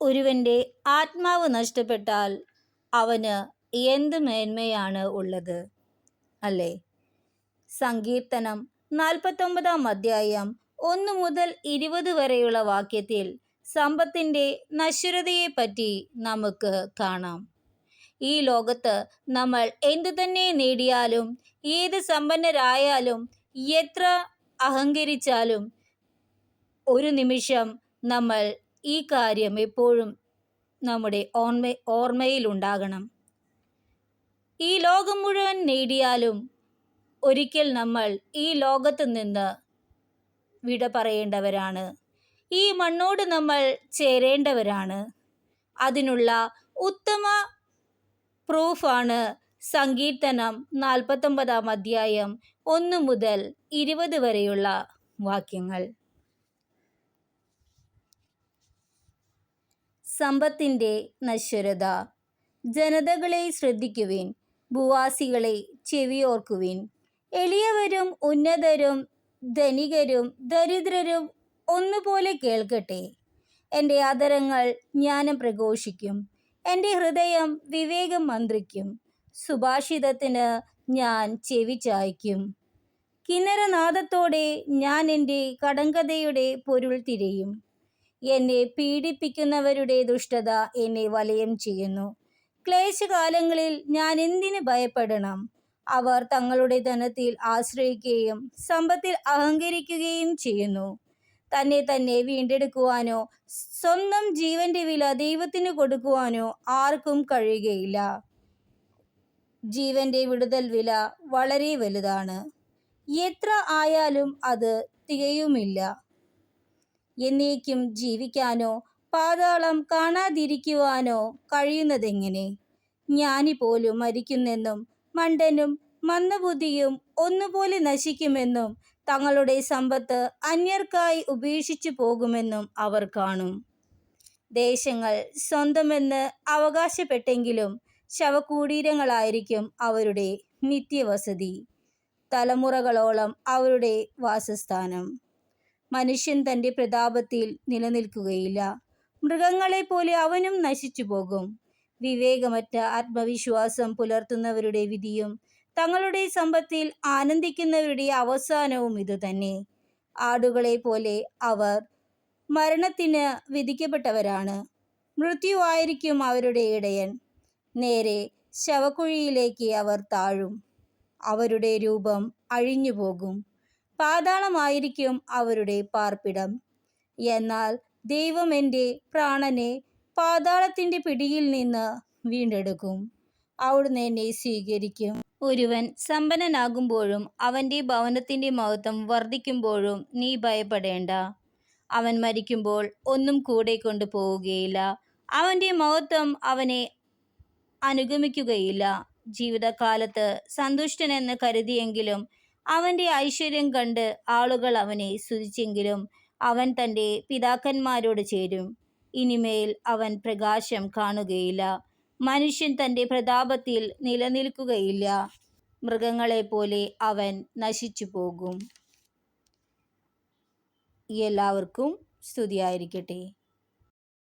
ഒരുവൻ്റെ ആത്മാവ് നഷ്ടപ്പെട്ടാൽ അവന് എന്ത് മേന്മയാണ് ഉള്ളത്? അല്ലേ? സങ്കീർത്തനം 49 അധ്യായം 1 മുതൽ 20 വരെയുള്ള വാക്യത്തിൽ സമ്പത്തിൻ്റെ നശ്വരതയെപ്പറ്റി നമുക്ക് കാണാം. ഈ ലോകത്ത് നമ്മൾ എന്തു തന്നെ നേടിയാലും, ഏത് സമ്പന്നരായാലും, എത്ര അഹങ്കരിച്ചാലും, ഒരു നിമിഷം നമ്മൾ ഈ കാര്യം എപ്പോഴും നമ്മുടെ ഓർമ്മയിലുണ്ടാകണം. ഈ ലോകം മുഴുവൻ നേടിയാലും ഒരിക്കൽ നമ്മൾ ഈ ലോകത്ത് നിന്ന് വിട പറയേണ്ടവരാണ്. ഈ മണ്ണോട് നമ്മൾ ചേരേണ്ടവരാണ്. അതിനുള്ള ഉത്തമ പ്രൂഫാണ് സങ്കീർത്തനം 49 അധ്യായം 1 മുതൽ 20 വരെയുള്ള വാക്യങ്ങൾ. സമ്പത്തിൻ്റെ നശ്വരത. ജനതകളെ ശ്രദ്ധിക്കുവിൻ, ഭൂവാസികളെ ചെവിയോർക്കുവിൻ. എളിയവരും ഉന്നതരും ധനികരും ദരിദ്രരും ഒന്നുപോലെ കേൾക്കട്ടെ. എൻ്റെ അധരങ്ങൾ ജ്ഞാനം പ്രഘോഷിക്കും, എൻ്റെ ഹൃദയം വിവേകം മന്ത്രിക്കും. സുഭാഷിതത്തിന് ഞാൻ ചെവി ചായ്ക്കും. കിന്നരനാദത്തോടെ ഞാൻ എൻ്റെ കടങ്കഥയുടെ പൊരുൾ തിരയും. എന്നെ പീഡിപ്പിക്കുന്നവരുടെ ദുഷ്ടത എന്നെ വലയം ചെയ്യുന്നു. ക്ലേശകാലങ്ങളിൽ ഞാൻ എന്തിന് ഭയപ്പെടണം? അവർ തങ്ങളുടെ ധനത്തിൽ ആശ്രയിക്കുകയും സമ്പത്തിൽ അഹങ്കരിക്കുകയും ചെയ്യുന്നു. തന്നെ വീണ്ടെടുക്കുവാനോ സ്വന്തം ജീവന്റെ വില ദൈവത്തിന് കൊടുക്കുവാനോ ആർക്കും കഴിയുകയില്ല. ജീവന്റെ വിടുതൽ വില വളരെ വലുതാണ്. എത്ര ആയാലും അത് തികയുമില്ല. എന്നേക്കും ജീവിക്കാനോ പാതാളം കാണാതിരിക്കുവാനോ കഴിയുന്നതെങ്ങനെ? ജ്ഞാനി പോലും മരിക്കുന്നെന്നും മണ്ടനും മന്ദബുദ്ധിയും ഒന്നുപോലെ നശിക്കുമെന്നും തങ്ങളുടെ സമ്പത്ത് അന്യർക്കായി ഉപേക്ഷിച്ചു പോകുമെന്നും അവർ കാണും. ദേശങ്ങൾ സ്വന്തമെന്ന് അവകാശപ്പെട്ടെങ്കിലും ശവകുടീരങ്ങളായിരിക്കും അവരുടെ നിത്യവസതി, തലമുറകളോളം അവരുടെ വാസസ്ഥാനം. മനുഷ്യൻ തൻ്റെ പ്രതാപത്തിൽ നിലനിൽക്കുകയില്ല. മൃഗങ്ങളെപ്പോലെ അവനും നശിച്ചു പോകും. വിവേകമറ്റ ആത്മവിശ്വാസം പുലർത്തുന്നവരുടെ വിധിയും തങ്ങളുടെ സമ്പത്തിൽ ആനന്ദിക്കുന്നവരുടെ അവസാനവും ഇതുതന്നെ. ആടുകളെ പോലെ അവർ മരണത്തിന് വിധിക്കപ്പെട്ടവരാണ്. മൃത്യുവായിരിക്കും അവരുടെ ഇടയൻ. നേരെ ശവക്കുഴിയിലേക്ക് അവർ താഴും. അവരുടെ രൂപം അഴിഞ്ഞു പോകും. പാതാളമായിരിക്കും അവരുടെ പാർപ്പിടം. എന്നാൽ ദൈവം എൻ്റെ പ്രാണനെ പാതാളത്തിൻ്റെ പിടിയിൽ നിന്ന് വീണ്ടെടുക്കും. അവിടുന്ന് എന്നെ സ്വീകരിക്കും. ഒരുവൻ സമ്പന്നനാകുമ്പോഴും അവൻ്റെ ഭവനത്തിൻ്റെ മഹത്വം വർദ്ധിക്കുമ്പോഴും നീ ഭയപ്പെടേണ്ട. അവൻ മരിക്കുമ്പോൾ ഒന്നും കൂടെ കൊണ്ടു പോവുകയില്ല. അവൻ്റെ മഹത്വം അവനെ അനുഗമിക്കുകയില്ല. ജീവിതകാലത്ത് സന്തുഷ്ടനെന്ന് കരുതിയെങ്കിലും അവൻ്റെ ഐശ്വര്യം കണ്ട് ആളുകൾ അവനെ സ്തുതിച്ചെങ്കിലും അവൻ തൻ്റെ പിതാക്കന്മാരോട് ചേരും. ഇനിമേൽ അവൻ പ്രകാശം കാണുകയില്ല. മനുഷ്യൻ തൻ്റെ പ്രതാപത്തിൽ നിലനിൽക്കുകയില്ല. മൃഗങ്ങളെപ്പോലെ അവൻ നശിച്ചു പോകും. എല്ലാവർക്കും സ്തുതിയായിരിക്കട്ടെ.